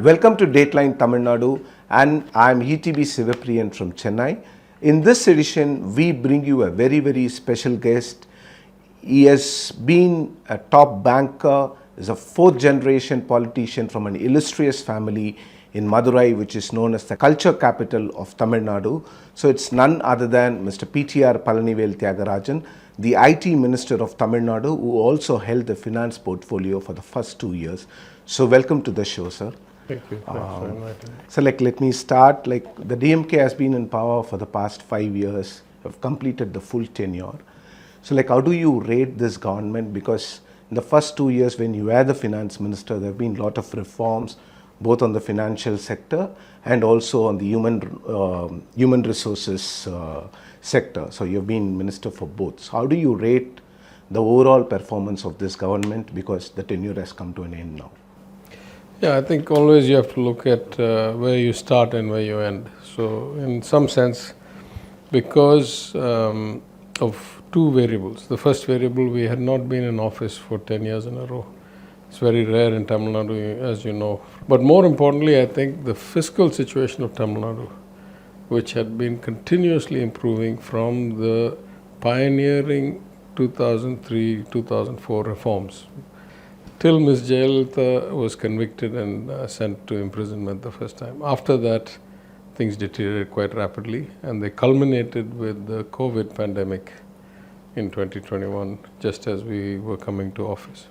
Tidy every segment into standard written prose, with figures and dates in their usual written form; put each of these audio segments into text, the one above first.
Welcome to Dateline Tamil Nadu, and I'm ETB Sivapriyan from Chennai. In this edition, we bring you a very special guest. He has been a top banker, is a fourth generation politician from an illustrious family in Madurai, which is known as the culture capital of Tamil Nadu. So it's none other than Mr. PTR Palanivel Thiaga Rajan, the IT Minister of Tamil Nadu, who also held the finance portfolio for the first 2 years. So welcome to the show, sir. Thank you. Thanks for inviting me. So let me start. The DMK has been in power for the past 5 years, have completed the full tenure. So how do you rate this government? Because in the first 2 years when you were the finance minister, there have been a lot of reforms, both on the financial sector and also on the human resources sector. So you've been minister for both. So how do you rate the overall performance of this government, because the tenure has come to an end now? Yeah, I think always you have to look at where you start and where you end. So in some sense, because of two variables. The first variable, we had not been in office for 10 years in a row. It's very rare in Tamil Nadu, as you know. But more importantly, I think the fiscal situation of Tamil Nadu, which had been continuously improving from the pioneering 2003-2004 reforms, till Ms. Jayalalitha was convicted and sent to imprisonment the first time. After that, things deteriorated quite rapidly, and they culminated with the COVID pandemic in 2021, just as we were coming to office.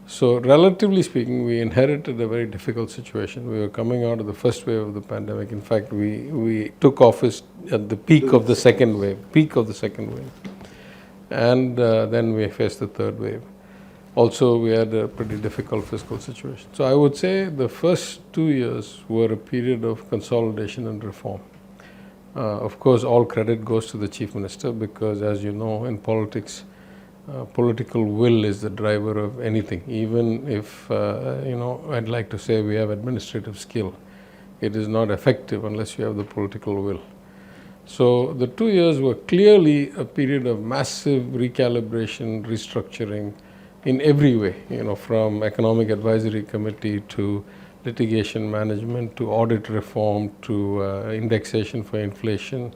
So relatively speaking, we inherited a very difficult situation. We were coming out of the first wave of the pandemic. In fact, we took office at the peak of the second wave, and then we faced the third wave. Also, we had a pretty difficult fiscal situation. So I would say the first 2 years were a period of consolidation and reform. Of course, all credit goes to the Chief Minister, because as you know, in politics, political will is the driver of anything. Even if, I'd like to say we have administrative skill, it is not effective unless you have the political will. So the 2 years were clearly a period of massive recalibration, restructuring, in every way, from economic advisory committee to litigation management to audit reform to indexation for inflation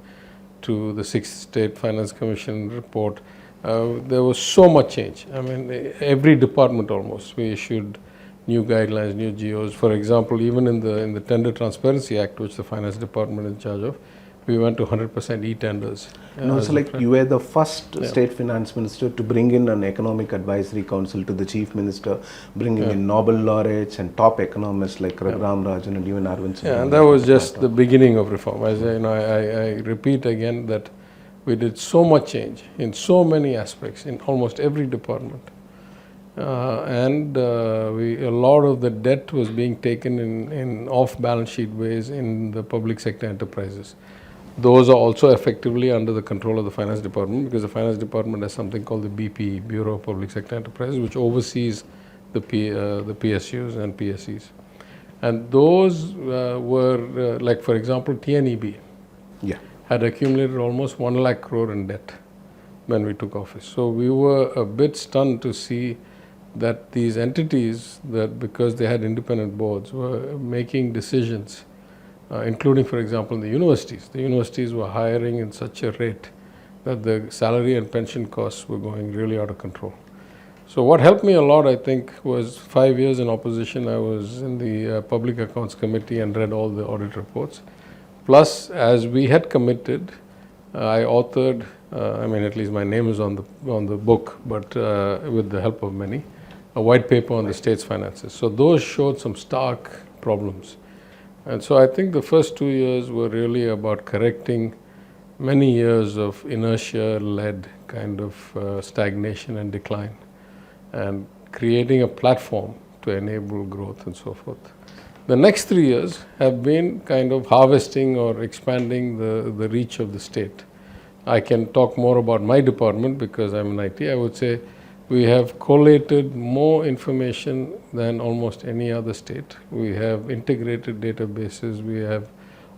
to the 6th State Finance Commission report. There was so much change. I mean, every department almost, we issued new guidelines, new GOs. For example, even in the Tender Transparency Act, which the Finance Department is in charge of, we went to 100% e-tenders. No, so you were the first state finance minister to bring in an economic advisory council to the chief minister, bringing in Nobel laureates and top economists like Raghram Rajan and even Arvind Singh. Yeah, and that was just the beginning of reform. As I repeat again that we did so much change in so many aspects, in almost every department. A lot of the debt was being taken in off-balance sheet ways in the public sector enterprises. Those are also effectively under the control of the Finance Department, because the Finance Department has something called the BP, Bureau of Public Sector Enterprises, which oversees the PSUs and PSEs. And those were, for example, TNEB had accumulated almost 1 lakh crore in debt when we took office. So we were a bit stunned to see that these entities, that because they had independent boards, were making decisions, including, for example, the universities. The universities were hiring in such a rate that the salary and pension costs were going really out of control. So what helped me a lot, I think, was 5 years in opposition. I was in the Public Accounts Committee and read all the audit reports. Plus, as we had committed, I authored, at least my name is on the book, but with the help of many, a white paper on the state's finances. So those showed some stark problems. And so I think the first 2 years were really about correcting many years of inertia-led kind of stagnation and decline, and creating a platform to enable growth and so forth. The next 3 years have been kind of harvesting or expanding the reach of the state. I can talk more about my department because I'm in IT. I would say we have collated more information than almost any other state. We have integrated databases, we have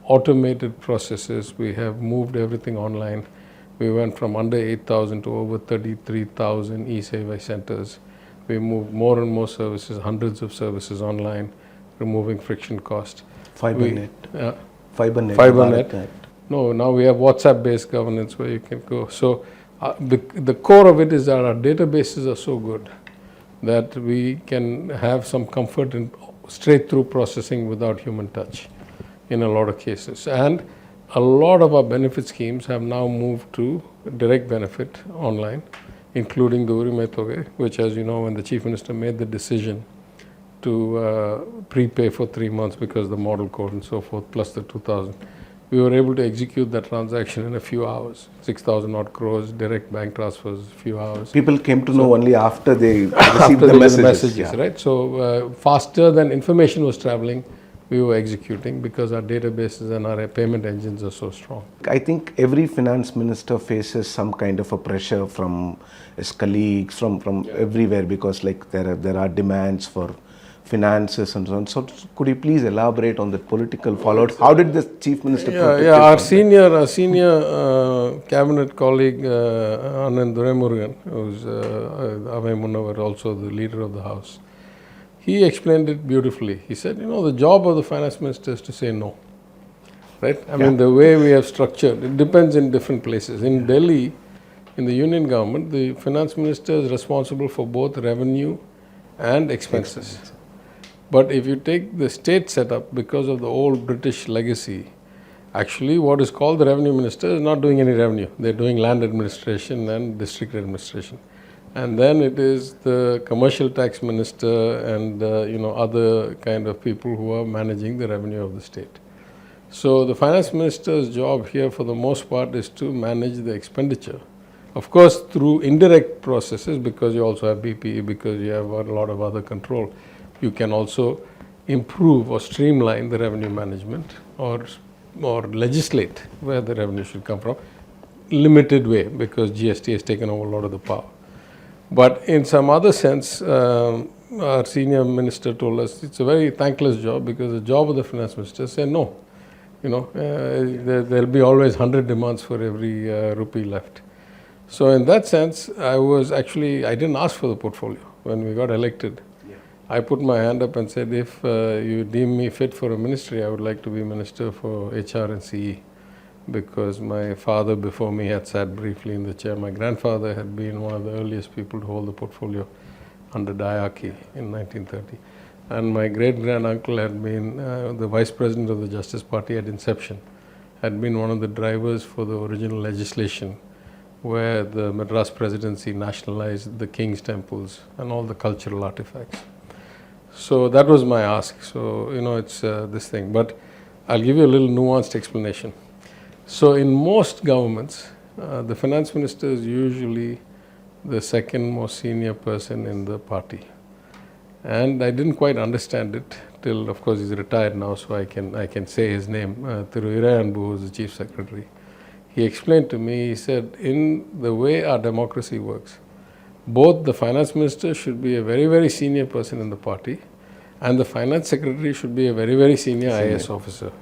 automated processes, we have moved everything online. We went from under 8,000 to over 33,000 e-Seva centers. We moved more and more services, hundreds of services online. removing friction cost. FiberNet. FiberNet. FiberNet. No, now we have WhatsApp-based governance where you can go. So the core of it is that our databases are so good that we can have some comfort in straight-through processing without human touch in a lot of cases. And a lot of our benefit schemes have now moved to direct benefit online, including the Urimai Thogai, which, as you know, when the Chief Minister made the decision to prepay for 3 months because the model code and so forth, plus the 2,000, we were able to execute that transaction in a few hours. 6,000 odd crores, direct bank transfers, a few hours. People came to know only after they received the messages. Yeah. Right? So faster than information was traveling, we were executing because our databases and our payment engines are so strong. I think every finance minister faces some kind of a pressure from his colleagues, from everywhere, because like there are demands for finances and so on. So could you please elaborate on the political fallout? How did the Chief Minister protect you our from senior cabinet colleague Anand Duraimurugan, who's Avai Munnavar, also the leader of the House, he explained it beautifully. He said, the job of the finance minister is to say no. Right? I mean, the way we have structured, it depends in different places. In Delhi, in the union government, the finance minister is responsible for both revenue and expenses. But if you take the state setup, because of the old British legacy, actually what is called the revenue minister is not doing any revenue. They're doing land administration and district administration. And then it is the commercial tax minister and other kind of people who are managing the revenue of the state. So the finance minister's job here for the most part is to manage the expenditure. Of course, through indirect processes, because you also have BPE, because you have a lot of other control, you can also improve or streamline the revenue management or legislate where the revenue should come from. Limited way, because GST has taken over a lot of the power. But in some other sense, our senior minister told us it's a very thankless job, because the job of the finance minister is say no. There'll be always 100 demands for every rupee left. So in that sense, I didn't ask for the portfolio when we got elected. I put my hand up and said, if you deem me fit for a ministry, I would like to be Minister for HR and CE, because my father before me had sat briefly in the chair. My grandfather had been one of the earliest people to hold the portfolio under Dayaki in 1930. And my great-granduncle had been the vice president of the Justice Party at inception, had been one of the drivers for the original legislation where the Madras presidency nationalized the king's temples and all the cultural artifacts. So that was my ask. So, it's this thing. But I'll give you a little nuanced explanation. So in most governments, the finance minister is usually the second most senior person in the party. And I didn't quite understand it till, of course, he's retired now, so I can say his name. Thiru Irayanbu, who was the chief secretary. He explained to me, he said, in the way our democracy works, both the finance minister should be a very, very senior person in the party, and the finance secretary should be a very, very senior IAS officer.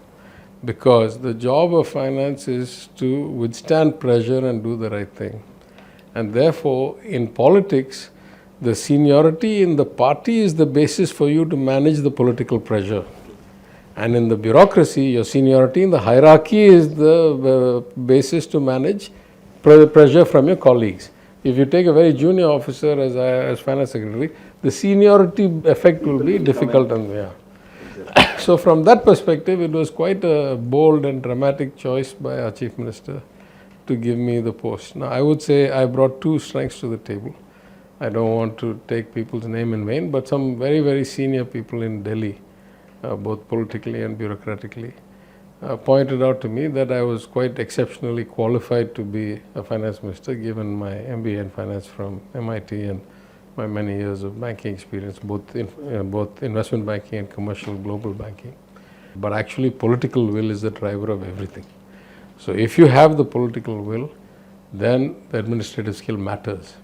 Because the job of finance is to withstand pressure and do the right thing. And therefore, in politics, the seniority in the party is the basis for you to manage the political pressure. And in the bureaucracy, your seniority in the hierarchy is the basis to manage pressure from your colleagues. If you take a very junior officer as finance secretary, the seniority effect will be difficult. So from that perspective, it was quite a bold and dramatic choice by our chief minister to give me the post. Now, I would say I brought two strengths to the table. I don't want to take people's name in vain, but some very, very senior people in Delhi, both politically and bureaucratically, pointed out to me that I was quite exceptionally qualified to be a finance minister, given my MBA in finance from MIT and my many years of banking experience, both investment banking and commercial global banking. But actually, political will is the driver of everything. So if you have the political will, then the administrative skill matters.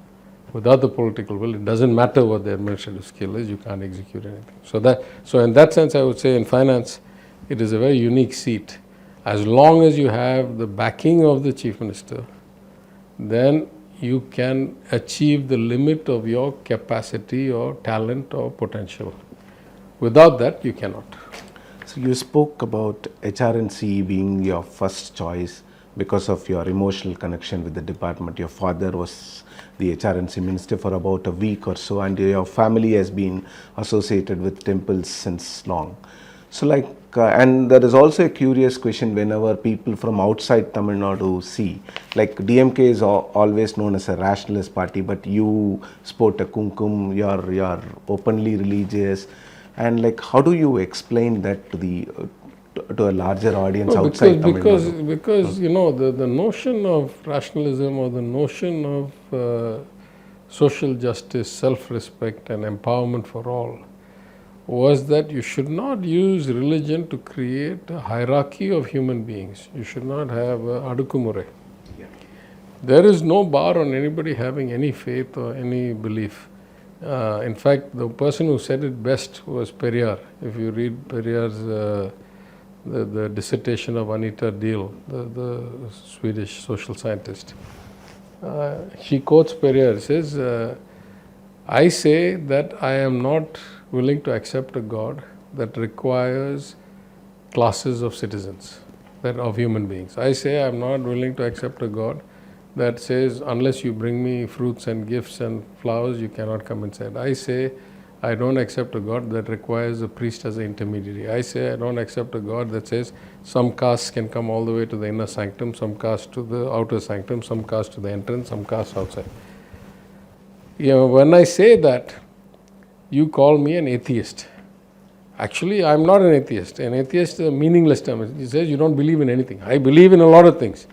Without the political will, it doesn't matter what the administrative skill is, you can't execute anything. So in that sense, I would say in finance, it is a very unique seat. As long as you have the backing of the chief minister, then you can achieve the limit of your capacity or talent or potential. Without that, you cannot. So you spoke about HRNC being your first choice because of your emotional connection with the department. Your father was the HRNC minister for about a week or so, and your family has been associated with temples since long. So and there is also a curious question whenever people from outside Tamil Nadu see, like DMK is always known as a rationalist party, but you sport a kumkum, you're openly religious, and like how do you explain that to a larger audience outside Tamil Nadu? Because you know the notion of rationalism or the notion of social justice, self-respect and empowerment for all was that you should not use religion to create a hierarchy of human beings. You should not have adukumure. Yeah. There is no bar on anybody having any faith or any belief. In fact, the person who said it best was Periyar. If you read Periyar's the dissertation of Anita Deal, the Swedish social scientist, she quotes Periyar, says, I say that I am not willing to accept a God that requires classes of citizens, that of human beings. I say I am not willing to accept a God that says unless you bring me fruits and gifts and flowers, you cannot come inside. I say I don't accept a God that requires a priest as an intermediary. I say I don't accept a God that says some castes can come all the way to the inner sanctum, some castes to the outer sanctum, some castes to the entrance, some castes outside. When I say that, you call me an atheist. Actually, I am not an atheist. An atheist is a meaningless term. He says you don't believe in anything. I believe in a lot of things.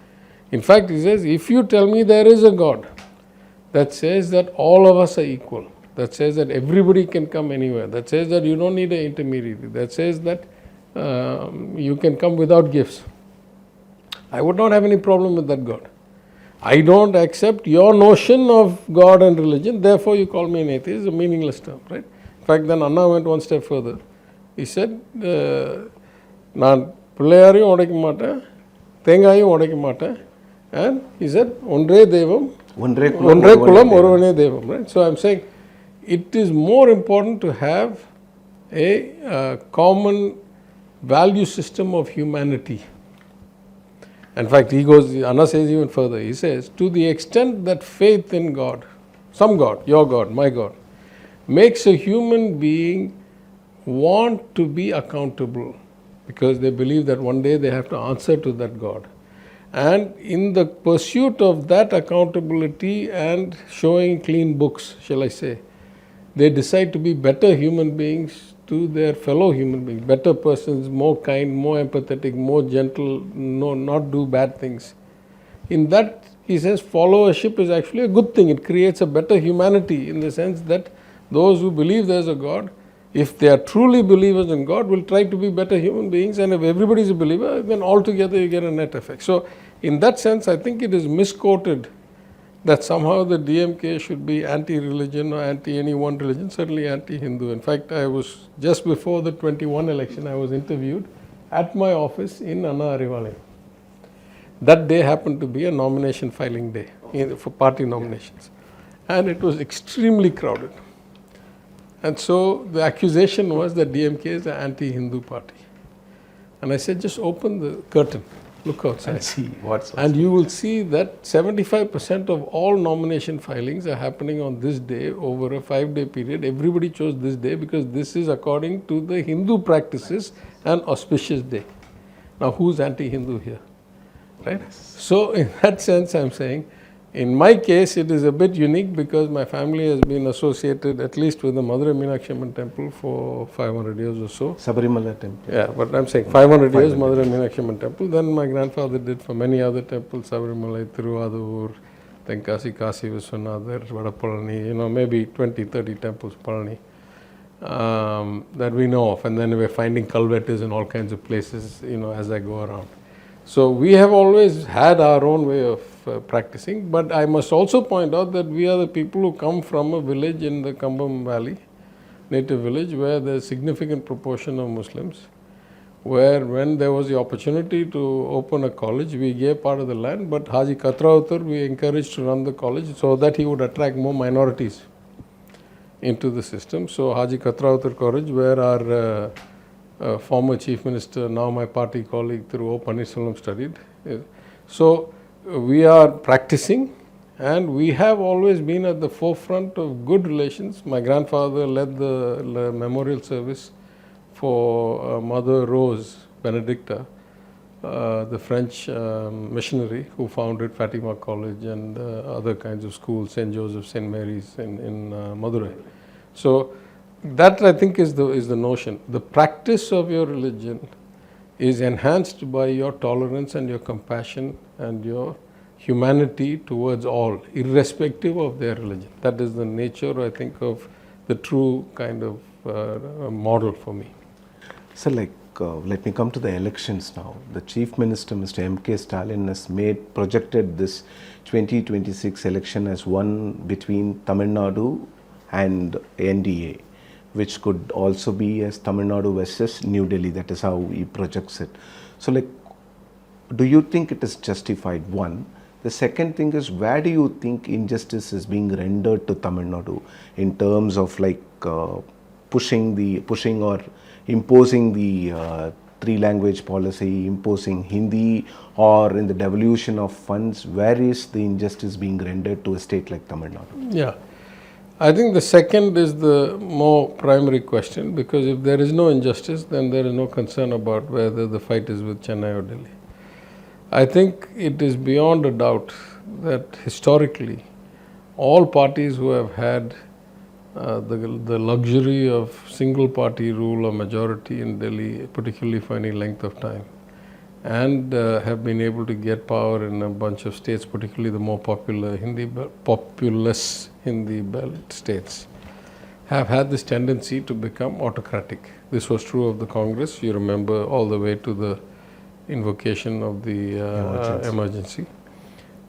In fact, he says, if you tell me there is a God that says that all of us are equal, that says that everybody can come anywhere, that says that you don't need an intermediary, that says that you can come without gifts, I would not have any problem with that God. I don't accept your notion of God and religion, therefore you call me an atheist. It's a meaningless term, right? In fact, then Anna went one step further. He said, Naan Pillayariyum odaikka matten, Thengayum odaikka matten, and he said, Ondre Devam, Ondre Kulam, Oruvane Devam, right? So I'm saying, it is more important to have a common value system of humanity. In fact, Anna says even further, he says, to the extent that faith in God, some God, your God, my God, makes a human being want to be accountable because they believe that one day they have to answer to that God. And in the pursuit of that accountability and showing clean books, shall I say, they decide to be better human beings to their fellow human beings, better persons, more kind, more empathetic, more gentle, not do bad things. In that, he says, followership is actually a good thing. It creates a better humanity in the sense that those who believe there is a God, if they are truly believers in God, will try to be better human beings, and if everybody is a believer, then altogether you get a net effect. So, in that sense, I think it is misquoted that somehow the DMK should be anti-religion or anti-any one religion, certainly anti-Hindu. In fact, I was, just before the 21 election, I was interviewed at my office in Anna Arivalayam. That day happened to be a nomination filing day for party nominations. And it was extremely crowded. And so the accusation was that DMK is an anti-Hindu party. And I said, just open the curtain. Look outside. And see what's and you will see that 75% of all nomination filings are happening on this day over a 5-day period. Everybody chose this day because this is according to the Hindu practices an auspicious day. Now, who's anti-Hindu here? Right? So, in that sense, I'm saying, in my case, it is a bit unique because my family has been associated at least with the Madurai Meenakshi Amman temple for 500 years or so. Sabarimala temple. Yeah, but I'm saying 500 years Madurai Meenakshi Amman temple. Then my grandfather did for many other temples, Sabarimala, Tiruvadur, Tenkasi, Kasi Viswanathar, Vadapalani, maybe 20, 30 temples, Palani, that we know of. And then we're finding culverts in all kinds of places, as I go around. So we have always had our own way of practicing, but I must also point out that we are the people who come from a village in the Kambam Valley, native village, where there is a significant proportion of Muslims, where when there was the opportunity to open a college, we gave part of the land, but Haji Katrautar we encouraged to run the college so that he would attract more minorities. into the system. So Haji Katrautar College, where our former Chief Minister, now my party colleague through O. Pannirselvam studied. So we are practicing, and we have always been at the forefront of good relations. My grandfather led the memorial service for Mother Rose Benedicta, the French missionary who founded Fatima College and other kinds of schools, St. Joseph, St. Mary's in Madurai. So that, I think, is the notion. The practice of your religion is enhanced by your tolerance and your compassion and your humanity towards all, irrespective of their religion. That is the nature, I think, of the true kind of model for me. So let me come to the elections now. The Chief Minister, Mr. M.K. Stalin, has projected this 2026 election as one between Tamil Nadu and NDA, which could also be as Tamil Nadu versus New Delhi. That is how he projects it. So do you think it is justified? One. The second thing is, where do you think injustice is being rendered to Tamil Nadu in terms of pushing or imposing the three-language policy, imposing Hindi, or in the devolution of funds? Where is the injustice being rendered to a state like Tamil Nadu? Yeah, I think the second is the more primary question, because if there is no injustice, then there is no concern about whether the fight is with Chennai or Delhi. I think it is beyond a doubt that historically, all parties who have had the luxury of single party rule or majority in Delhi, particularly for any length of time, and have been able to get power in a bunch of states, particularly the more populous Hindi belt states, have had this tendency to become autocratic. This was true of the Congress, you remember, all the way to the invocation of the emergency.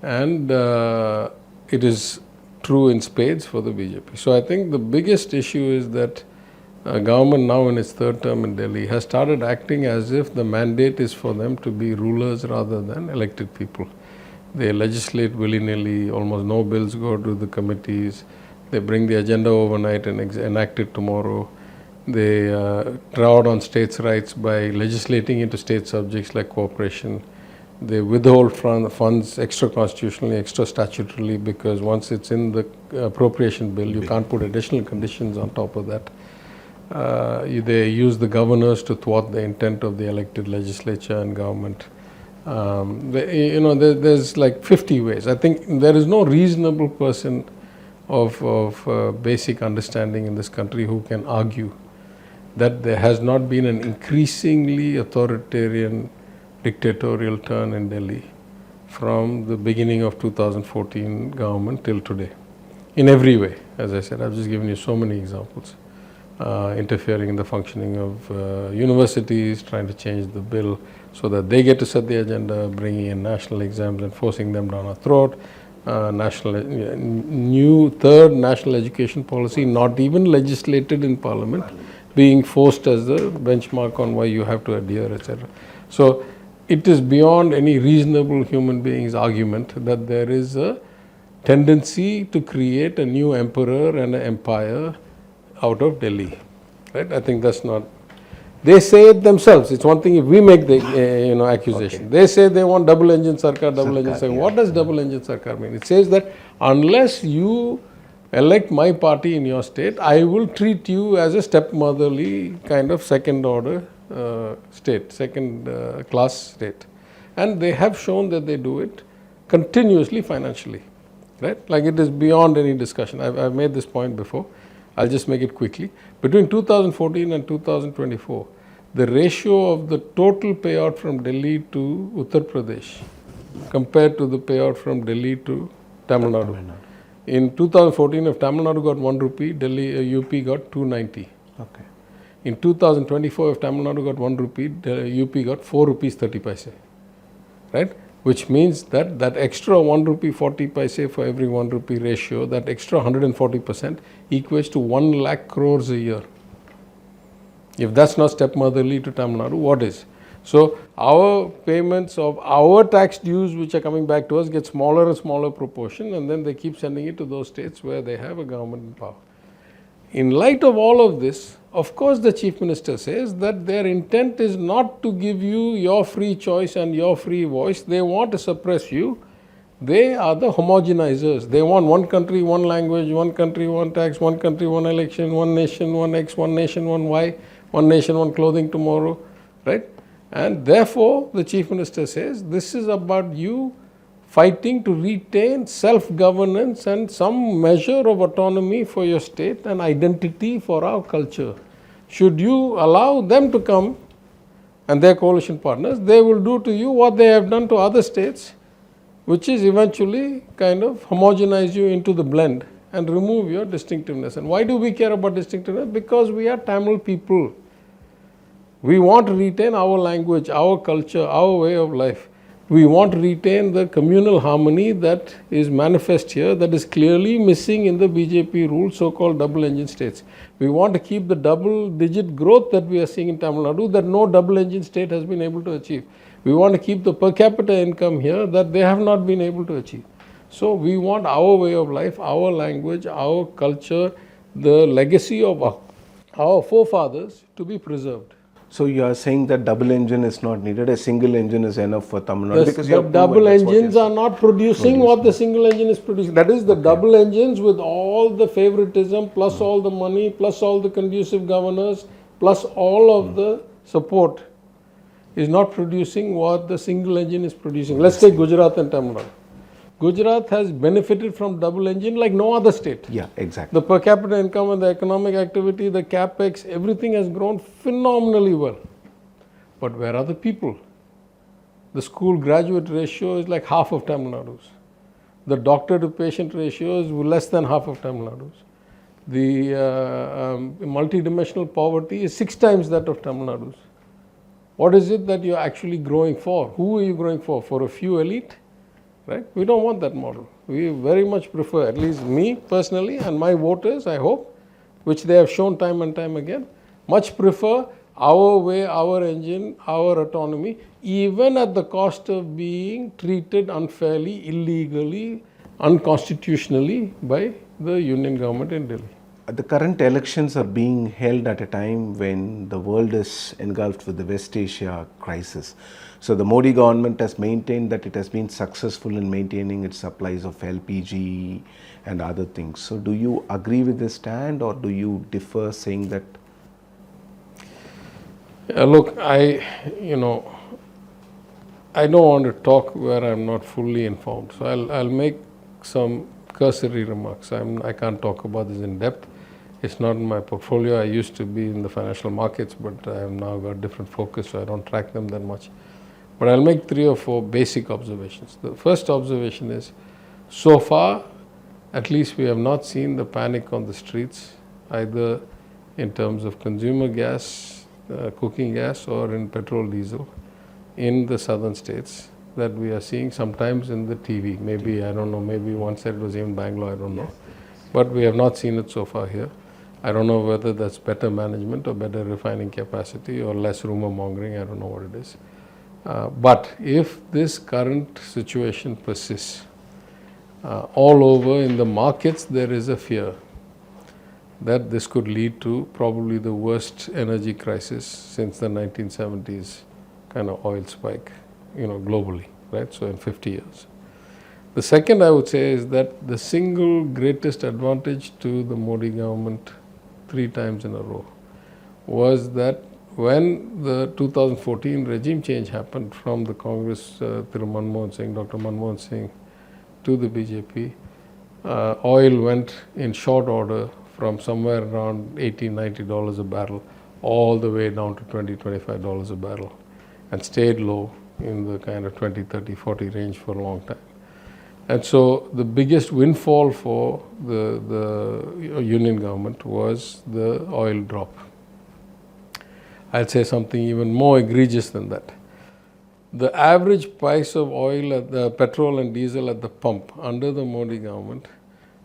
And it is true in spades for the BJP. So I think the biggest issue is that government now in its third term in Delhi has started acting as if the mandate is for them to be rulers rather than elected people. They legislate willy-nilly, almost no bills go to the committees. They bring the agenda overnight and enact it tomorrow. They trod on states' rights by legislating into state subjects like cooperation. They withhold funds extra constitutionally, extra statutorily, because once it's in the appropriation bill, you can't put additional conditions on top of that. They use the governors to thwart the intent of the elected legislature and government. There's like 50 ways. I think there is no reasonable person of basic understanding in this country who can argue that there has not been an increasingly authoritarian dictatorial turn in Delhi from the beginning of 2014 government till today. In every way, as I said, I've just given you so many examples. Interfering in the functioning of universities, trying to change the bill so that they get to set the agenda, bringing in national exams and forcing them down our throat. New third national education policy, not even legislated in parliament, being forced as the benchmark on why you have to adhere, etc. So it is beyond any reasonable human being's argument that there is a tendency to create a new emperor and an empire out of Delhi, right? I think that's not. They say it themselves. It's one thing if we make the accusation. Okay. They say they want double engine Sarkar, double engine Sarkar. Yeah. What does double engine Sarkar mean? It says that unless you elect my party in your state, I will treat you as a stepmotherly kind of second order state, second class state. And they have shown that they do it continuously financially, right? Like it is beyond any discussion. I've made this point before. I'll just make it quickly. Between 2014 and 2024, the ratio of the total payout from Delhi to Uttar Pradesh compared to the payout from Delhi to Tamil Nadu. In 2014, if Tamil Nadu got 1 rupee, Delhi UP got 290. Okay. In 2024, if Tamil Nadu got 1 rupee, UP got 4 rupees 30 paise, right? Which means that extra 1 rupee 40 paise for every 1 rupee ratio, that extra 140% equates to 1 lakh crores a year. If that's not stepmotherly to Tamil Nadu, what is? So our payments of our tax dues which are coming back to us get smaller and smaller proportion, and then they keep sending it to those states where they have a government in power. In light of all of this, of course the Chief Minister says that their intent is not to give you your free choice and your free voice. They want to suppress you. They are the homogenizers. They want one country, one language, one country, one tax, one country, one election, one nation, one X, one nation, one Y, one nation, one clothing tomorrow, right? And therefore, the Chief Minister says, this is about you fighting to retain self-governance and some measure of autonomy for your state and identity for our culture. Should you allow them to come and their coalition partners, they will do to you what they have done to other states, which is eventually kind of homogenize you into the blend and remove your distinctiveness. And why do we care about distinctiveness? Because we are Tamil people. We want to retain our language, our culture, our way of life. We want to retain the communal harmony that is manifest here, that is clearly missing in the BJP ruled so-called double-engine states. We want to keep the double-digit growth that we are seeing in Tamil Nadu that no double-engine state has been able to achieve. We want to keep the per capita income here that they have not been able to achieve. So we want our way of life, our language, our culture, the legacy of our forefathers to be preserved. So you are saying that double engine is not needed, a single engine is enough for Tamil Nadu? Because the double engines are not producing what the single engine is producing. That is the double engines with all the favoritism, plus all the money, plus all the conducive governors, plus all of the support is not producing what the single engine is producing. Let's take Gujarat and Tamil Nadu. Gujarat has benefited from double engine like no other state. Yeah, exactly. The per capita income and the economic activity, the capex, everything has grown phenomenally well. But where are the people? The school graduate ratio is like half of Tamil Nadu's. The doctor to patient ratio is less than half of Tamil Nadu's. The multidimensional poverty is 6 times that of Tamil Nadu's. What is it that you're actually growing for? Who are you growing for? For a few elite? Right? We don't want that model. We very much prefer, at least me personally and my voters, I hope, which they have shown time and time again, much prefer our way, our engine, our autonomy, even at the cost of being treated unfairly, illegally, unconstitutionally by the union government in Delhi. The current elections are being held at a time when the world is engulfed with the West Asia crisis. So the Modi government has maintained that it has been successful in maintaining its supplies of LPG and other things. So do you agree with this stand or do you differ, saying that? Look, I don't want to talk where I'm not fully informed. So I'll make some cursory remarks. I can't talk about this in depth. It's not in my portfolio. I used to be in the financial markets, but I have now got different focus, so I don't track them that much. But I'll make 3 or 4 basic observations. The first observation is, so far, at least we have not seen the panic on the streets, either in terms of consumer gas, cooking gas, or in petrol, diesel, in the southern states that we are seeing sometimes in the TV. Maybe, I don't know, maybe one said it was even Bangalore, I don't know. But we have not seen it so far here. I don't know whether that's better management or better refining capacity or less rumor mongering, I don't know what it is. But if this current situation persists, all over in the markets there is a fear that this could lead to probably the worst energy crisis since the 1970s kind of oil spike, globally, right? So in 50 years. The second I would say is that the single greatest advantage to the Modi government 3 times in a row was that when the 2014 regime change happened from the Congress through Manmohan Singh, Dr. Manmohan Singh, to the BJP, oil went in short order from somewhere around $80, $90 a barrel all the way down to $20, $25 a barrel and stayed low in the kind of 20, 30, 40 range for a long time. And so the biggest windfall for the union government was the oil drop. I'll say something even more egregious than that. The average price of oil, at the petrol and diesel at the pump under the Modi government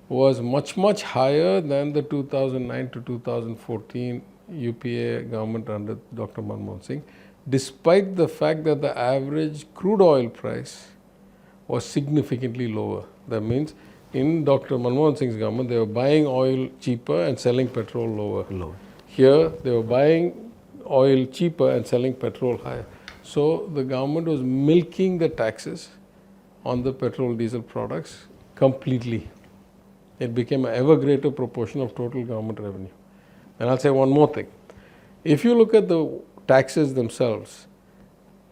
was much, much higher than the 2009 to 2014 UPA government under Dr. Manmohan Singh, despite the fact that the average crude oil price was significantly lower. That means in Dr. Manmohan Singh's government, they were buying oil cheaper and selling petrol lower. Lower. Here, they were buying oil cheaper and selling petrol higher. So the government was milking the taxes on the petrol diesel products completely. It became an ever greater proportion of total government revenue. And I'll say one more thing. If you look at the taxes themselves,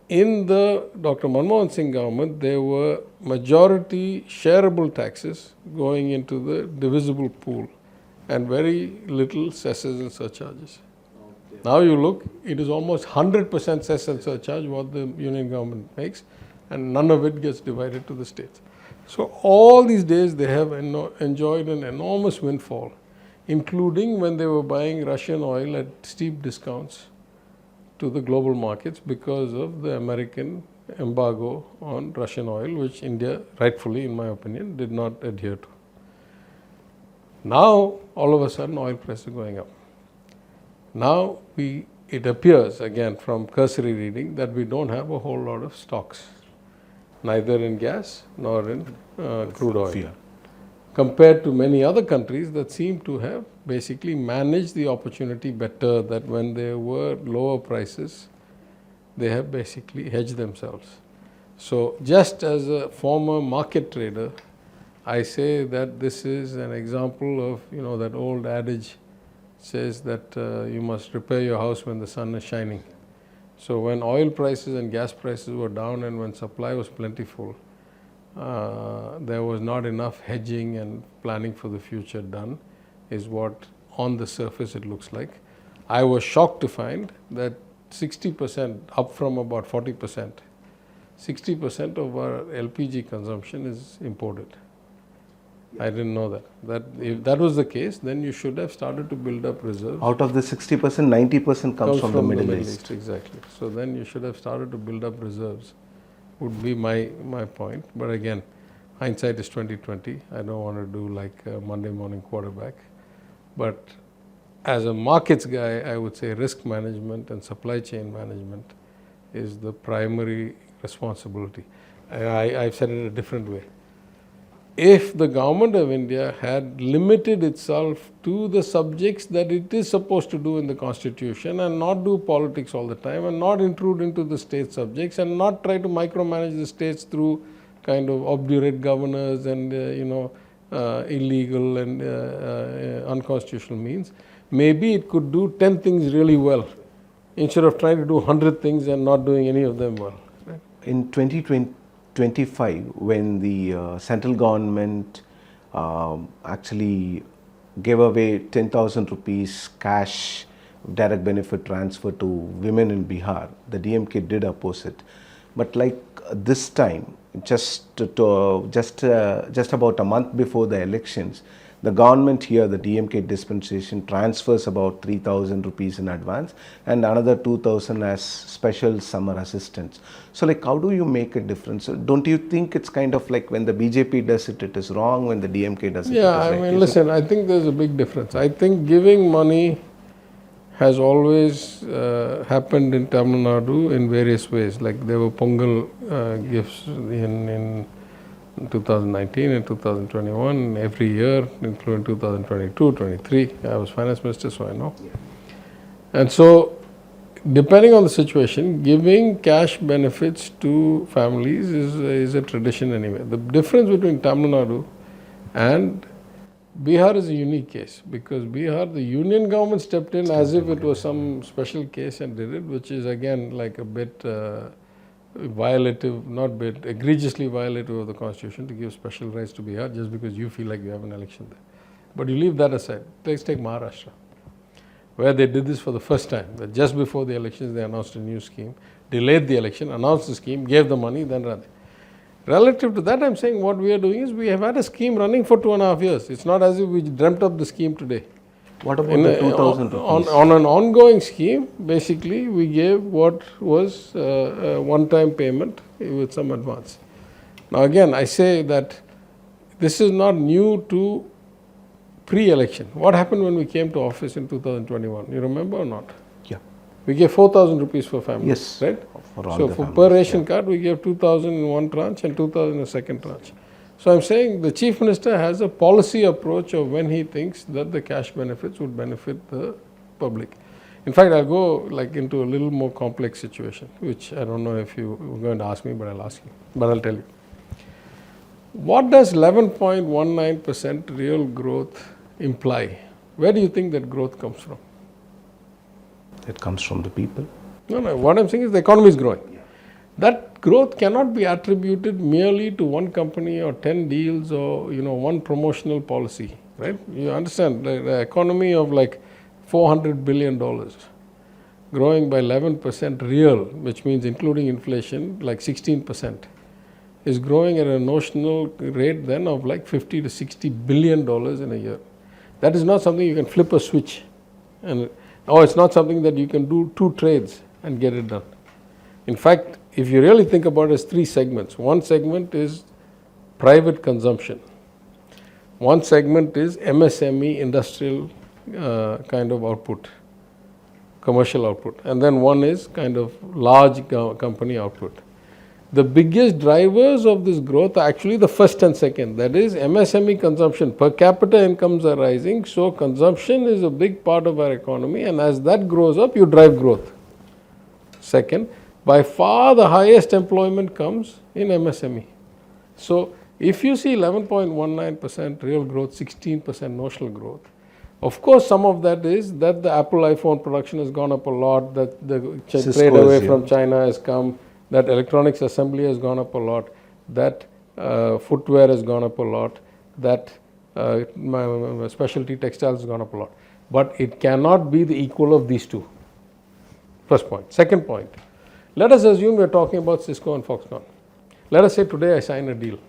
in the Dr. Manmohan Singh government, there were majority shareable taxes going into the divisible pool and very little cesses and surcharges. Okay. Now you look, it is almost 100% cess and surcharge what the union government makes, and none of it gets divided to the states. So all these days they have enjoyed an enormous windfall, including when they were buying Russian oil at steep discounts to the global markets because of the American embargo on Russian oil, which India, rightfully in my opinion, did not adhere to. Now, all of a sudden, oil prices are going up. Now, it appears, again, from cursory reading, that we don't have a whole lot of stocks, neither in gas nor in crude oil. Yeah. Compared to many other countries that seem to have basically managed the opportunity better, that when there were lower prices, they have basically hedged themselves. So just as a former market trader, I say that this is an example of, that old adage says that you must repair your house when the sun is shining. So when oil prices and gas prices were down and when supply was plentiful, there was not enough hedging and planning for the future done, is what on the surface it looks like. I was shocked to find that 60%, up from about 40%, 60% of our LPG consumption is imported. I didn't know that. If that was the case, then you should have started to build up reserves. Out of the 60%, 90% comes from the Middle East. Exactly. So then you should have started to build up reserves, would be my point. But again, hindsight is 20/20. I don't want to do like a Monday morning quarterback. But as a markets guy, I would say risk management and supply chain management is the primary responsibility. I've said it a different way. If the government of India had limited itself to the subjects that it is supposed to do in the constitution and not do politics all the time and not intrude into the state subjects and not try to micromanage the states through kind of obdurate governors and illegal and unconstitutional means, maybe it could do 10 things really well instead of trying to do 100 things and not doing any of them well. Right? In 2025, when the central government actually gave away 10,000 rupees cash direct benefit transfer to women in Bihar, the DMK did oppose it. But like this time, just about a month before the elections, the government here, the DMK dispensation, transfers about 3,000 rupees in advance and another 2,000 as special summer assistance. So like, how do you make a difference? Don't you think it's kind of like when the BJP does it, it is wrong, when the DMK does it, yeah, it is right? Listen, I think there's a big difference. I think giving money has always happened in Tamil Nadu in various ways. Like there were Pongal gifts in 2019 and 2021, every year, including 2022, 23. I was finance minister, so I know. Yeah. And so, depending on the situation, giving cash benefits to families is a tradition anyway. The difference between Tamil Nadu and Bihar is a unique case, because Bihar, the union government stepped in as if it was some special case and did it, which is again like a bit violative, not bit, egregiously violative of the constitution to give special rights to Bihar just because you feel like you have an election there. But you leave that aside. Let's take Maharashtra, where they did this for the first time. That just before the elections they announced a new scheme, delayed the election, announced the scheme, gave the money, then ran. Relative to that, I'm saying what we are doing is we have had a scheme running for 2.5 years. It's not as if we dreamt up the scheme today. What about the 2,000 rupees? On an ongoing scheme, basically we gave what was a one-time payment with some advance. Now again, I say that this is not new to pre-election. What happened when we came to office in 2021? You remember or not? Yeah. We gave 4,000 rupees for families, yes, right? For all so the for families, per ration card, we gave 2,000 in one tranche and 2,000 in a second tranche. So I'm saying the Chief Minister has a policy approach of when he thinks that the cash benefits would benefit the public. In fact, I'll go like into a little more complex situation, which I don't know if you were going to ask me, but I'll ask you. But I'll tell you. What does 11.19% real growth imply? Where do you think that growth comes from? It comes from the people. No. What I'm saying is the economy is growing. Yeah. That growth cannot be attributed merely to one company or 10 deals or one promotional policy, right? You understand the economy of like $400 billion growing by 11% real, which means including inflation, like 16%, is growing at a notional rate then of like $50 to $60 billion in a year. That is not something you can flip a switch, or it's not something that you can do 2 trades and get it done. In fact, if you really think about it as 3 segments, one segment is private consumption, one segment is MSME industrial kind of output, commercial output, and then one is kind of large company output. The biggest drivers of this growth are actually the first and second, that is MSME consumption. Per capita incomes are rising, so consumption is a big part of our economy, and as that grows up, you drive growth. Second, by far the highest employment comes in MSME. So if you see 11.19% real growth, 16% notional growth, of course some of that is that the Apple iPhone production has gone up a lot, that the trade away from China has come, that electronics assembly has gone up a lot, that footwear has gone up a lot, that specialty textiles has gone up a lot. But it cannot be the equal of these 2. First point. Second point, let us assume we are talking about Cisco and Foxconn. Let us say today I sign a deal.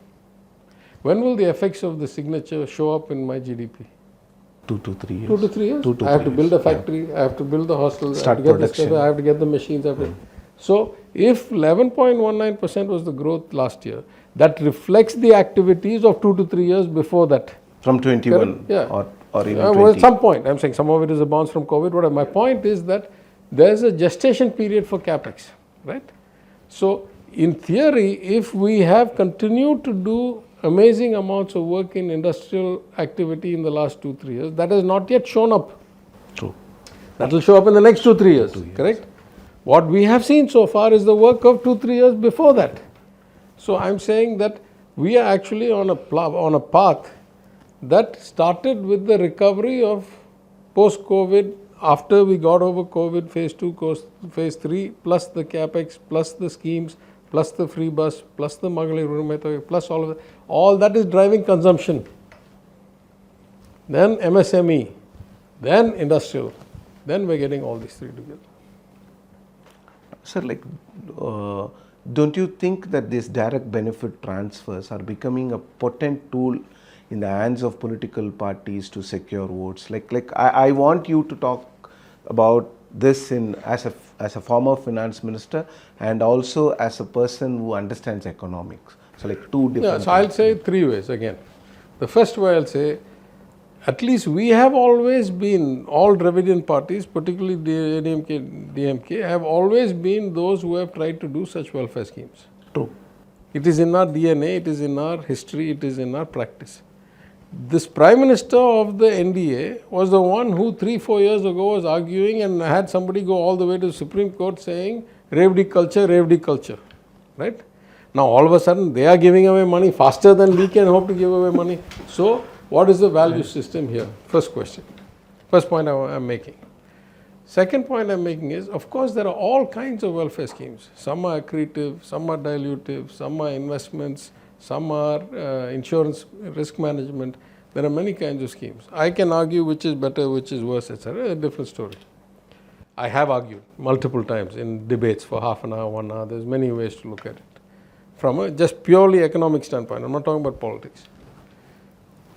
When will the effects of the signature show up in my GDP? 2 to 3 years. 2 to 3 years? I have to build a factory, I have to build the hostels, start production. I have to get the machines. So if 11.19% was the growth last year, that reflects the activities of 2 to 3 years before that. From 21 yeah. or even 20. Well, at some point, I'm saying some of it is a bounce from COVID, whatever. My point is that there's a gestation period for capex, right? So in theory, if we have continued to do amazing amounts of work in industrial activity in the last 2-3 years, that has not yet shown up. True. That will show up in the next 2-3 years, correct? What we have seen so far is the work of 2-3 years before that. So I'm saying that we are actually on a path that started with the recovery of post-COVID, after we got over COVID, phase 2, phase 3, plus the capex, plus the schemes, plus the free bus, plus the Magali Rurumetha, plus all of that. All that is driving consumption. Then MSME, then industrial, then we're getting all these 3 together. Sir, don't you think that these direct benefit transfers are becoming a potent tool in the hands of political parties to secure votes? I want you to talk about this as a former finance minister and also as a person who understands economics. So 2 different. Yeah, so I'll say 3 ways again. The first way I'll say, at least we have always been, all Dravidian parties, particularly DMK, have always been those who have tried to do such welfare schemes. True. It is in our DNA, it is in our history, it is in our practice. This Prime Minister of the NDA was the one who 3-4 years ago was arguing and had somebody go all the way to the Supreme Court saying, Revdi culture, right? Now all of a sudden they are giving away money faster than we can hope to give away money. So what is the value system here? First question. First point I'm making. Second point I'm making is, of course, there are all kinds of welfare schemes. Some are accretive, some are dilutive, some are investments, some are insurance risk management. There are many kinds of schemes. I can argue which is better, which is worse, etc. A different story. I have argued multiple times in debates for half an hour, 1 hour. There's many ways to look at it. From a just purely economic standpoint, I'm not talking about politics.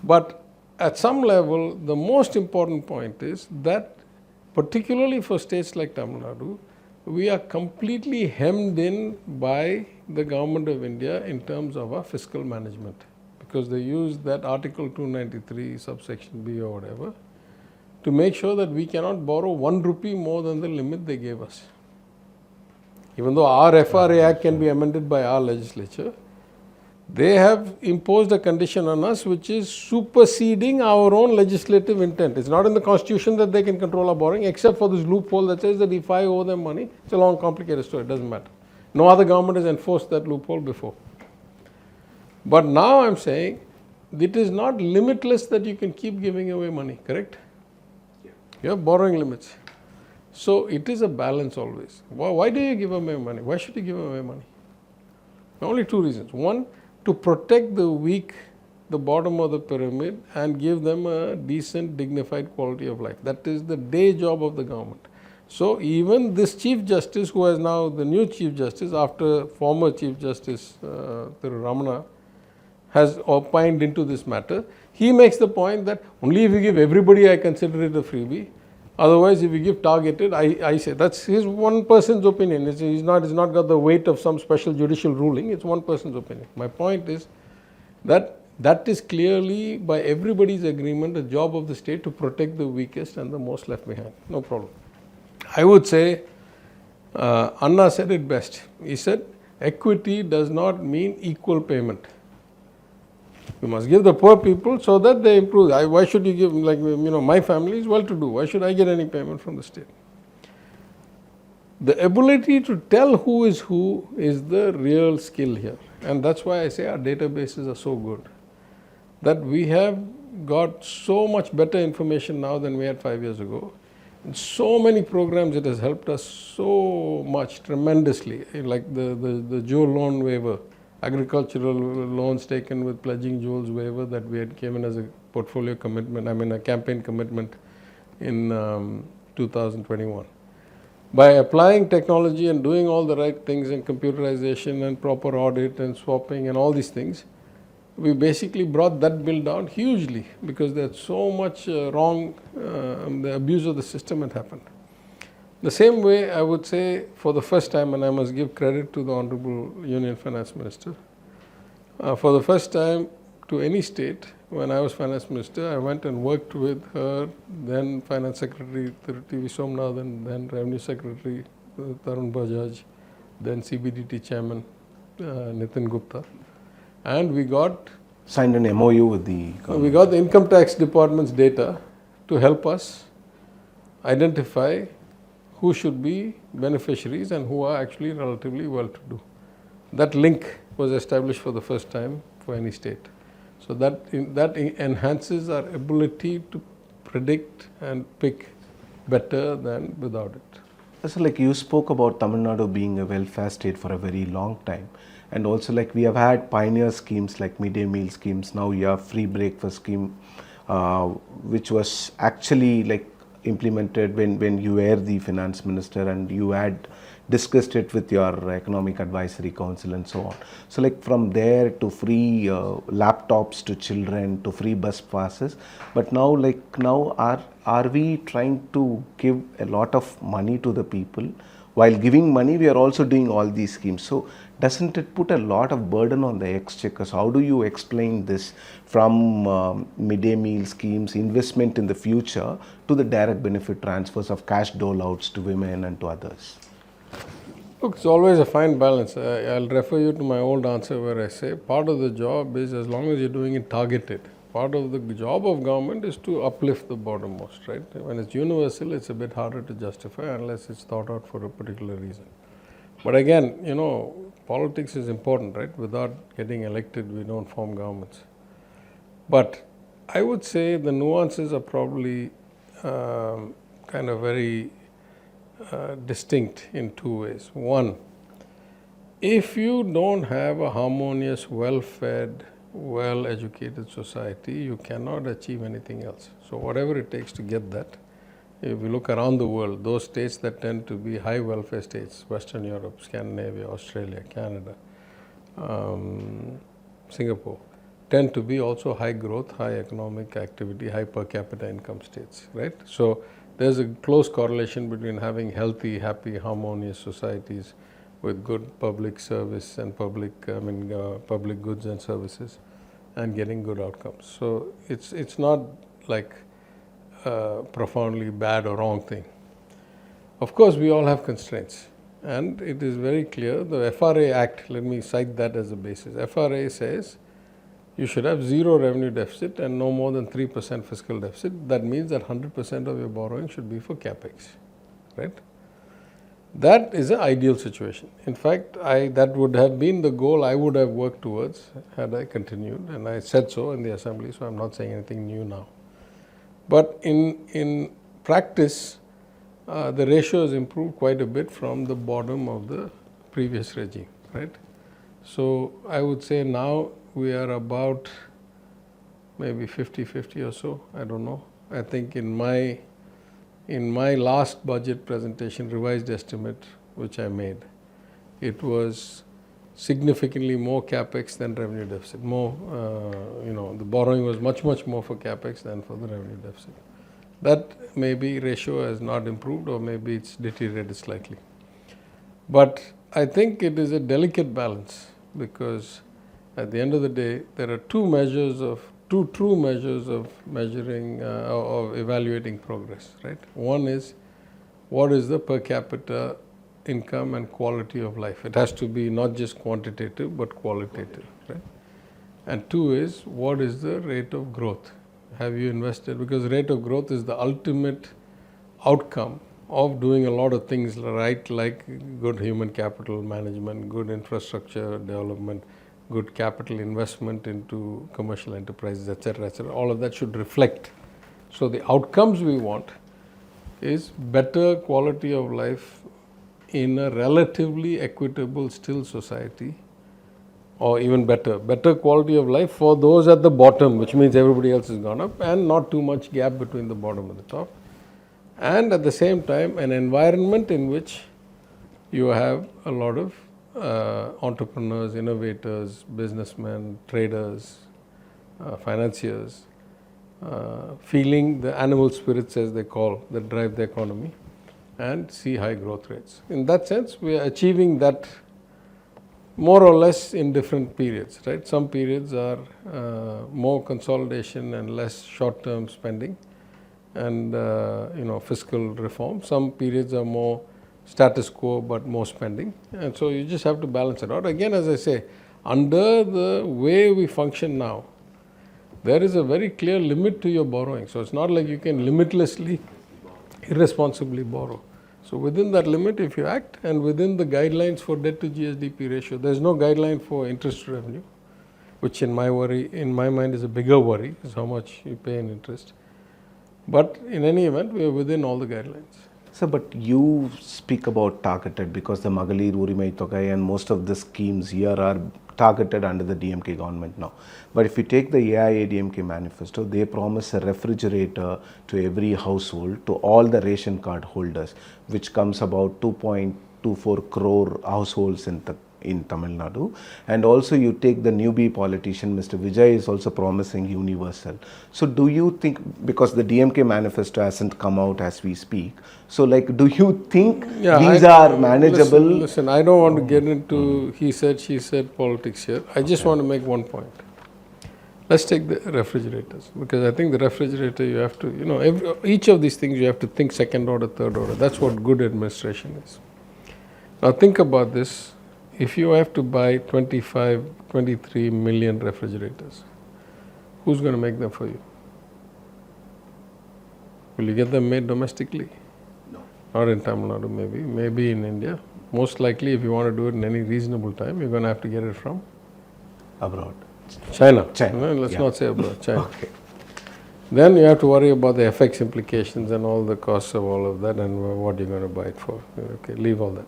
But at some level, the most important point is that, particularly for states like Tamil Nadu, we are completely hemmed in by the government of India in terms of our fiscal management, because they use that Article 293, subsection B or whatever, to make sure that we cannot borrow 1 rupee more than the limit they gave us. Even though our FRA Act can be amended by our legislature, They have imposed a condition on us which is superseding our own legislative intent. It's not in the constitution that they can control our borrowing, except for this loophole that says that if I owe them money, it's a long complicated story, it doesn't matter. No other government has enforced that loophole before. But now I'm saying it is not limitless that you can keep giving away money, correct? Yeah. You have borrowing limits. So it is a balance always. Why do you give away money? Why should you give away money? Only two reasons. One, to protect the weak, the bottom of the pyramid, and give them a decent, dignified quality of life. That is the day job of the government. So even this Chief Justice, who is now the new Chief Justice after former Chief Justice Ramana, has opined into this matter. He makes the point that only if you give everybody, I consider it a freebie. Otherwise, if you give targeted, I say that's his one person's opinion. It's not got the weight of some special judicial ruling. It's one person's opinion. My point is that is clearly, by everybody's agreement, a job of the state to protect the weakest and the most left behind. No problem. I would say, Anna said it best. He said, equity does not mean equal payment. You must give the poor people so that they improve. Why should you give, my family is well-to-do. Why should I get any payment from the state? The ability to tell who is the real skill here. And that's why I say our databases are so good. That we have got so much better information now than we had 5 years ago. In so many programs it has helped us so much, tremendously. Like the jewel loan waiver. Agricultural loans taken with pledging jewels waiver that we had given as a portfolio commitment, a campaign commitment in 2021. By applying technology and doing all the right things in computerization and proper audit and swapping and all these things, we basically brought that bill down hugely because there's so much wrong, the abuse of the system had happened. The same way, I would say, for the first time, and I must give credit to the Honorable Union Finance Minister, for the first time to any state, when I was Finance Minister, I went and worked with her, then Finance Secretary T.V. Somnathan, then Revenue Secretary Tarun Bajaj, then CBDT Chairman Nitin Gupta, and we signed an MOU with the government. We got the Income Tax Department's data to help us identify who should be beneficiaries and who are actually relatively well-to-do. That link was established for the first time for any state. So that enhances our ability to predict and pick better than without it. So you spoke about Tamil Nadu being a welfare state for a very long time. And also we have had pioneer schemes like midday meal schemes. Now you have free breakfast scheme, which was actually implemented when you were the finance minister and you had discussed it with your economic advisory council and so on. So from there to free laptops to children to free bus passes. But now are we trying to give a lot of money to the people? While giving money, we are also doing all these schemes. So doesn't it put a lot of burden on the exchequers? How do you explain this from midday meal schemes, investment in the future, to the direct benefit transfers of cash dole-outs to women and to others? Look, it's always a fine balance. I'll refer you to my old answer where I say part of the job is, as long as you're doing it targeted, part of the job of government is to uplift the bottommost, right? When it's universal, it's a bit harder to justify unless it's thought out for a particular reason. But again, politics is important, right? Without getting elected, we don't form governments. But I would say the nuances are probably kind of very distinct in two ways. One, if you don't have a harmonious, well-fed, well-educated society, you cannot achieve anything else. So whatever it takes to get that, if we look around the world, those states that tend to be high welfare states, Western Europe, Scandinavia, Australia, Canada, Singapore, tend to be also high growth, high economic activity, high per capita income states, right? So there's a close correlation between having healthy, happy, harmonious societies with good public service and public goods and services and getting good outcomes. So it's not like a profoundly bad or wrong thing. Of course, we all have constraints. And it is very clear, the FRA Act, let me cite that as a basis. FRA says you should have zero revenue deficit and no more than 3% fiscal deficit. That means that 100% of your borrowing should be for capex, right? That is an ideal situation. In fact, that would have been the goal I would have worked towards had I continued, and I said so in the assembly, so I'm not saying anything new now. But in practice, the ratio has improved quite a bit from the bottom of the previous regime, right? So I would say now we are about maybe 50-50 or so, I don't know. I think in my last budget presentation, revised estimate which I made, it was significantly more capex than revenue deficit. More, the borrowing was much more for capex than for the revenue deficit. That maybe ratio has not improved, or maybe it's deteriorated slightly. But I think it is a delicate balance, because at the end of the day, there are two true measures of measuring of evaluating progress, right? One is, what is the per capita income and quality of life? It has to be not just quantitative but qualitative, right? And two is, what is the rate of growth? Have you invested? Because rate of growth is the ultimate outcome of doing a lot of things right, like good human capital management, good infrastructure development, good capital investment into commercial enterprises, etc., etc. All of that should reflect. So the outcomes we want is better quality of life in a relatively equitable still society, or even better quality of life for those at the bottom, which means everybody else has gone up, and not too much gap between the bottom and the top. And at the same time, an environment in which you have a lot of entrepreneurs, innovators, businessmen, traders, financiers, feeling the animal spirits, as they call, that drive the economy, and see high growth rates. In that sense, we are achieving that more or less in different periods, right? Some periods are more consolidation and less short-term spending and fiscal reform. Some periods are more status quo but more spending, and so you just have to balance it out. Again, as I say, under the way we function now, there is a very clear limit to your borrowing. So it's not like you can limitlessly, irresponsibly borrow. So within that limit, if you act, and within the guidelines for debt to GSDP ratio, there is no guideline for interest revenue, which in my mind is a bigger worry, is how much you pay in interest. But in any event, we are within all the guidelines. So, but you speak about targeted, because the Magalir Urimai Togai and most of the schemes here are targeted under the DMK government now. But if you take the AIADMK manifesto, they promise a refrigerator to every household, to all the ration card holders, which comes about 2.24 crore households in Tamil Nadu. And also you take the newbie politician, Mr. Vijay is also promising universal. So do you think, because the DMK manifesto hasn't come out as we speak, so like, do you think these are manageable? Listen, I don't want to get into he said, she said politics here. I just want to make one point. Let's take the refrigerators, because I think the refrigerator, you have to, each of these things you have to think second order, third order. That's what good administration is. Now think about this. If you have to buy 23 million refrigerators, who's going to make them for you? Will you get them made domestically? No. Not in Tamil Nadu, maybe in India. Most likely, if you want to do it in any reasonable time, you're going to have to get it from abroad. China. No, let's not say abroad, China. Okay. Then you have to worry about the FX implications and all the costs of all of that and what you're going to buy it for. Okay, leave all that.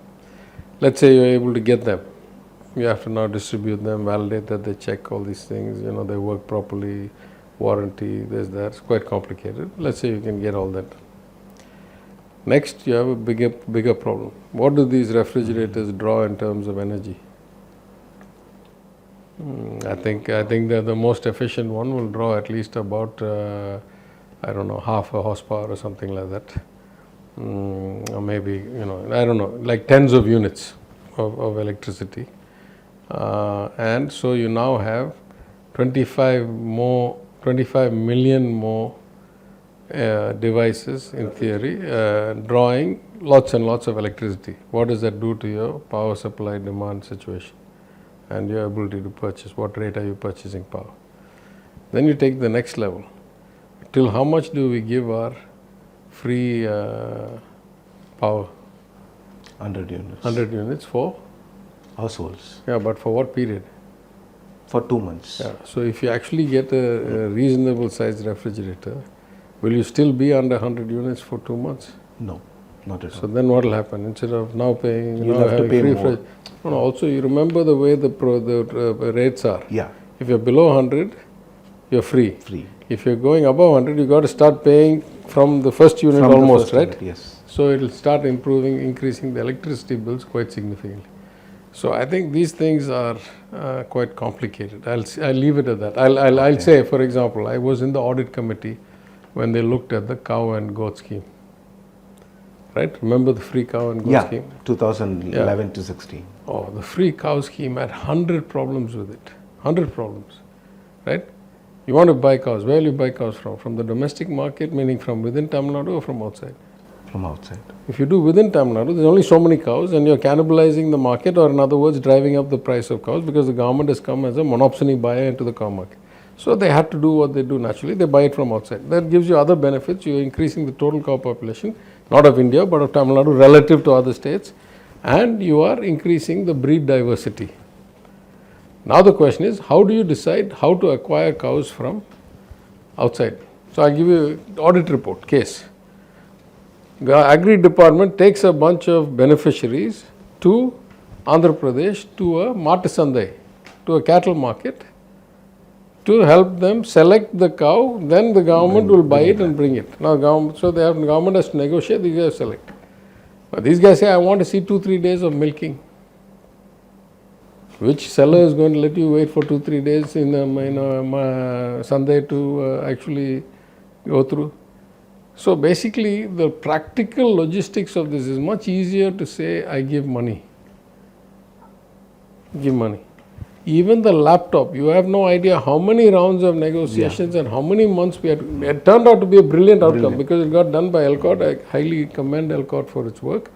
Let's say you're able to get them. You have to now distribute them, validate that they check all these things, they work properly, warranty, there's that. It's quite complicated. Let's say you can get all that. Next, you have a bigger problem. What do these refrigerators draw in terms of energy? I think that the most efficient one will draw at least about, half a horsepower or something like that. Or maybe, like tens of units of electricity. And so you now have 25 million more devices in theory, drawing lots and lots of electricity. What does that do to your power supply demand situation and your ability to purchase? What rate are you purchasing power? Then you take the next level. Till how much do we give our free power? 100 units. 100 units for? Households. Yeah, but for what period? For 2 months. Yeah. So if you actually get a reasonable sized refrigerator, will you still be under 100 units for 2 months? No, not at all. So then what will happen? Instead of now paying, You'll have to pay more. No, also you remember the way the rates are. Yeah. If you're below 100, you're free. Free. If you're going above 100, you got to start paying from the first unit From almost, the first right? unit, yes. So it will start increasing the electricity bills quite significantly. So I think these things are quite complicated. I'll leave it at that. I'll say, for example, I was in the audit committee when they looked at the cow and goat scheme. Right? Remember the free cow and goat scheme? 2011 to 16. Oh, the free cow scheme had 100 problems with it. 100 problems. Right? You want to buy cows. Where will you buy cows from? From the domestic market, meaning from within Tamil Nadu or from outside? From outside. If you do within Tamil Nadu, there's only so many cows and you're cannibalizing the market, or in other words, driving up the price of cows because the government has come as a monopsony buyer into the cow market. So they had to do what they do naturally, they buy it from outside. That gives you other benefits. You're increasing the total cow population, not of India, but of Tamil Nadu relative to other states, and you are increasing the breed diversity. Now the question is, how do you decide how to acquire cows from outside? So I'll give you an audit report, case. The Agri Department takes a bunch of beneficiaries to Andhra Pradesh, to a Mata Sandai, to a cattle market, to help them select the cow, then the government will buy it and bring it. Now, the government has to negotiate, these guys select. But these guys say, I want to see 2-3 days of milking. Which seller is going to let you wait for 2-3 days in Sunday to actually go through? So basically, the practical logistics of this is much easier to say, I give money. Give money. Even the laptop, you have no idea how many rounds of negotiations and how many months we had. It turned out to be a brilliant outcome because it got done by ELCOT. I highly commend ELCOT for its work.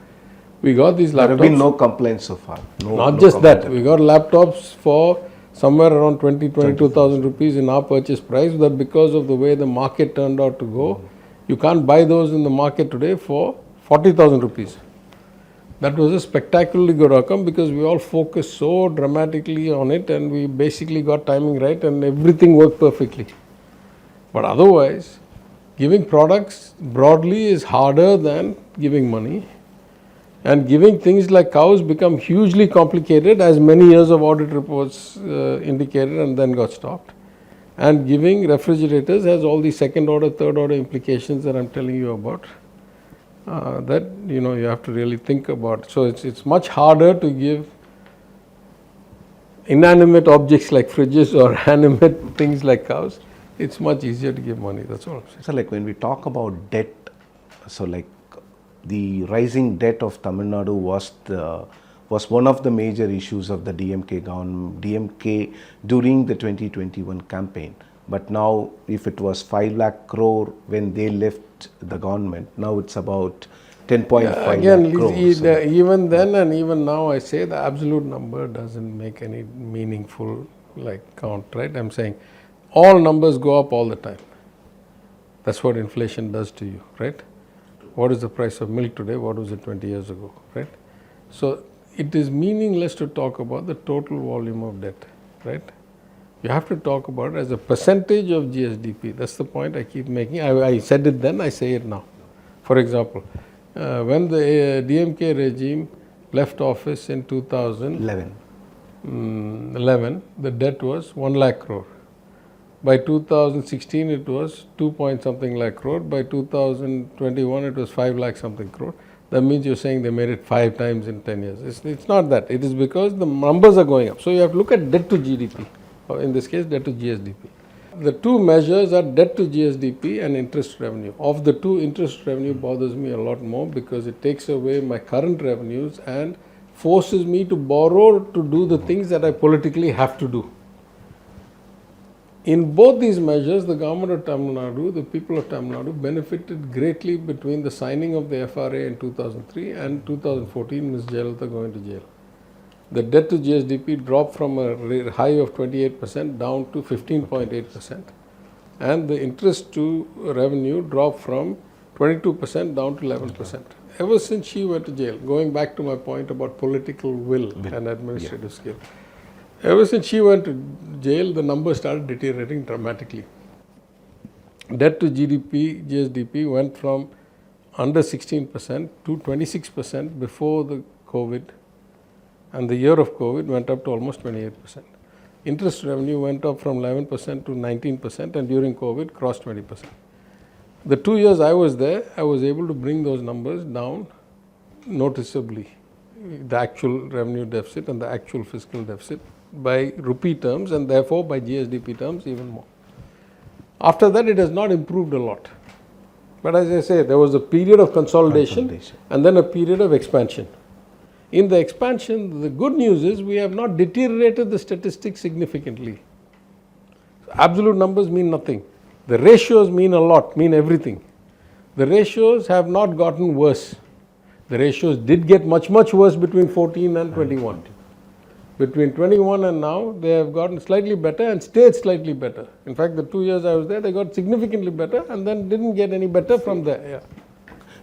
We got these laptops. There have been no complaints so far. Not just that, we got laptops for somewhere around 22,000 rupees in our purchase price, that because of the way the market turned out to go, you can't buy those in the market today for 40,000 rupees. That was a spectacularly good outcome because we all focused so dramatically on it and we basically got timing right and everything worked perfectly. But otherwise, giving products broadly is harder than giving money. And giving things like cows become hugely complicated, as many years of audit reports indicated, and then got stopped. And giving refrigerators has all the second order, third order implications that I'm telling you about. That you have to really think about. So it's much harder to give inanimate objects like fridges or animate things like cows. It's much easier to give money. That's all I'm saying. So like when we talk about debt, so like the rising debt of Tamil Nadu was one of the major issues of the DMK government, DMK during the 2021 campaign. But now, if it was 5 lakh crore when they left the government, now it's about 10.5 lakh crore. Even then and even now, I say the absolute number doesn't make any meaningful count, right? I'm saying all numbers go up all the time. That's what inflation does to you, right? What is the price of milk today? What was it 20 years ago, right? So it is meaningless to talk about the total volume of debt, right? You have to talk about it as a percentage of GSDP. That's the point I keep making. I said it then, I say it now. For example, when the DMK regime left office in 2011, the debt was 1 lakh crore. By 2016, it was 2 point something lakh crore. By 2021, it was 5 lakh something crore. That means you're saying they made it 5 times in 10 years. It's not that. It is because the numbers are going up. So you have to look at debt to GDP, or in this case, debt to GSDP. The two measures are debt to GSDP and interest revenue. Of the two, interest revenue bothers me a lot more because it takes away my current revenues and forces me to borrow to do the things that I politically have to do. In both these measures, the government of Tamil Nadu, the people of Tamil Nadu benefited greatly between the signing of the FRA in 2003 and 2014, Ms. Jayalalitha going to jail. The debt to GSDP dropped from a high of 28% down to 15.8%, and the interest to revenue dropped from 22% down to 11%. Ever since she went to jail, going back to my point about political will and administrative skill, ever since she went to jail, the numbers started deteriorating dramatically. Debt to GSDP went from under 16% to 26% before the COVID, and the year of COVID went up to almost 28%. Interest revenue went up from 11% to 19%, and during COVID crossed 20%. The 2 years I was there, I was able to bring those numbers down noticeably, the actual revenue deficit and the actual fiscal deficit, by rupee terms, and therefore by GSDP terms even more. After that, it has not improved a lot. But as I say, there was a period of consolidation. And then a period of expansion. In the expansion, the good news is we have not deteriorated the statistics significantly. Absolute numbers mean nothing. The ratios mean a lot, mean everything. The ratios have not gotten worse. The ratios did get much worse between 14 and 21. Between 21 and now, they have gotten slightly better and stayed slightly better. In fact, the 2 years I was there, they got significantly better and then didn't get any better from there. Yeah.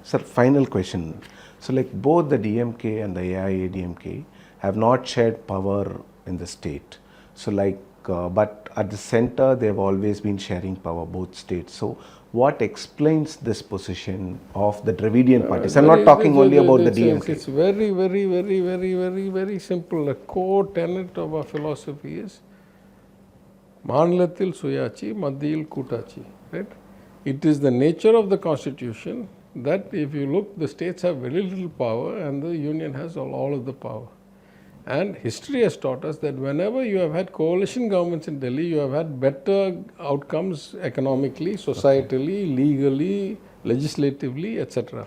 Sir, final question. So like both the DMK and the AIADMK have not shared power in the state. So like, but at the center, they have always been sharing power, both states. So what explains this position of the Dravidian parties? I'm not talking only about the DMK. It's very simple. A core tenet of our philosophy is Manlathil Suyachi, Madhil Kutachi. Right? It is the nature of the constitution that if you look, the states have very little power and the union has all of the power. And history has taught us that whenever you have had coalition governments in Delhi, you have had better outcomes economically, societally, legally, legislatively, etc.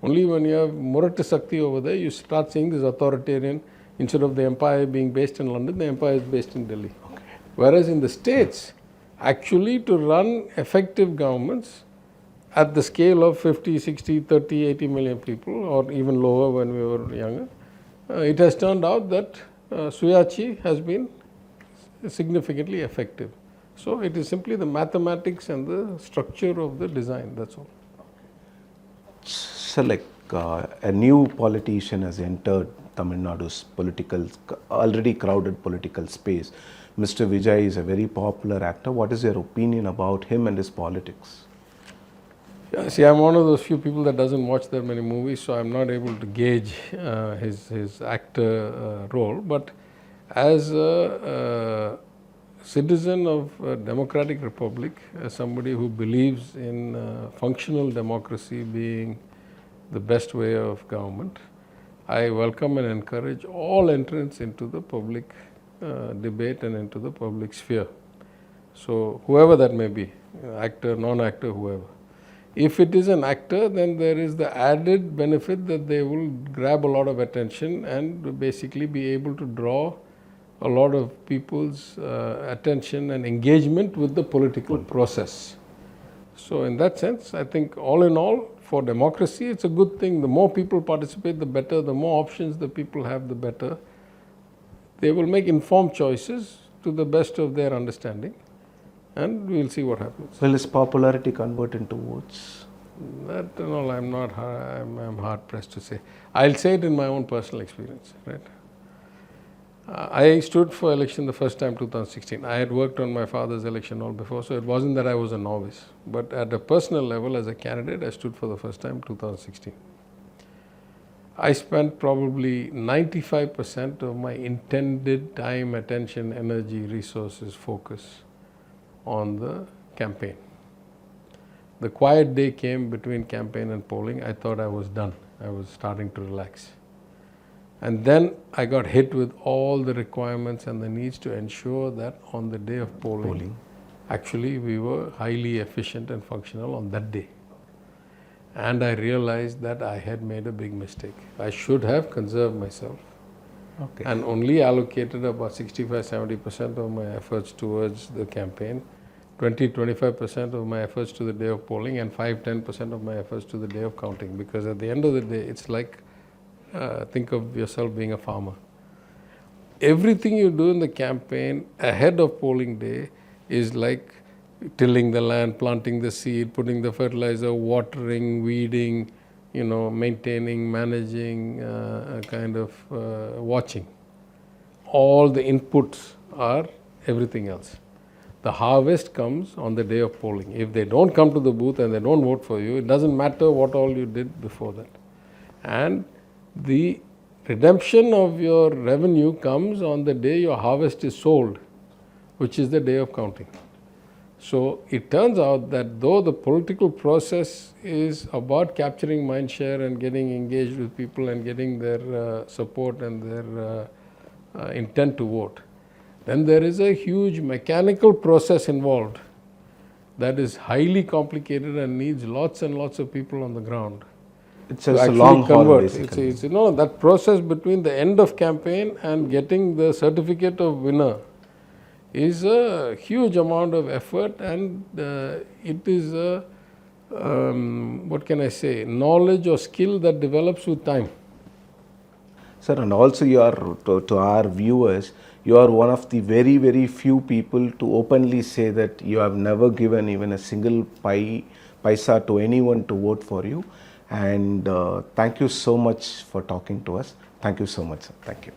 Only when you have Murata Sakti over there, you start seeing this authoritarian. Instead of the empire being based in London, the empire is based in Delhi. Okay. Whereas in the states, actually to run effective governments at the scale of 50, 60, 30, 80 million people, or even lower when we were younger, it has turned out that Suyachi has been significantly effective. So it is simply the mathematics and the structure of the design, that's all. So like a new politician has entered Tamil Nadu's already crowded political space. Mr. Vijay is a very popular actor. What is your opinion about him and his politics? Yeah, see, I'm one of those few people that doesn't watch that many movies, so I'm not able to gauge his actor role. But as a citizen of a democratic republic, as somebody who believes in functional democracy being the best way of government, I welcome and encourage all entrants into the public debate and into the public sphere. So whoever that may be, actor, non-actor, whoever. If it is an actor, then there is the added benefit that they will grab a lot of attention and basically be able to draw a lot of people's attention and engagement with the political process. So in that sense, I think all in all, for democracy, it's a good thing. The more people participate, the better. The more options the people have, the better. They will make informed choices to the best of their understanding. And we'll see what happens. Will his popularity convert into votes? That I'm hard pressed to say. I'll say it in my own personal experience. Right? I stood for election the first time 2016. I had worked on my father's election all before, so it wasn't that I was a novice. But at a personal level, as a candidate, I stood for the first time 2016. I spent probably 95% of my intended time, attention, energy, resources, focus on the campaign. The quiet day came between campaign and polling. I thought I was done. I was starting to relax. And then I got hit with all the requirements and the needs to ensure that on the day of polling, actually we were highly efficient and functional on that day. And I realized that I had made a big mistake. I should have conserved myself. Okay. and only allocated about 65-70% of my efforts towards the campaign, 20-25% of my efforts to the day of polling, and 5-10% of my efforts to the day of counting. Because at the end of the day, it's like think of yourself being a farmer. Everything you do in the campaign ahead of polling day is like tilling the land, planting the seed, putting the fertilizer, watering, weeding, maintaining, managing, watching. All the inputs are everything else. The harvest comes on the day of polling. If they don't come to the booth and they don't vote for you, it doesn't matter what all you did before that. And the redemption of your revenue comes on the day your harvest is sold, which is the day of counting. So it turns out that though the political process is about capturing mind share and getting engaged with people and getting their support and their intent to vote, then there is a huge mechanical process involved that is highly complicated and needs lots and lots of people on the ground. It's just a long haul, basically. It's that process between the end of campaign and getting the certificate of winner is a huge amount of effort, and it is a, knowledge or skill that develops with time. Sir, and also you are, to our viewers, you are one of the very, very few people to openly say that you have never given even a single paisa to anyone to vote for you. And thank you so much for talking to us. Thank you so much, sir. Thank you.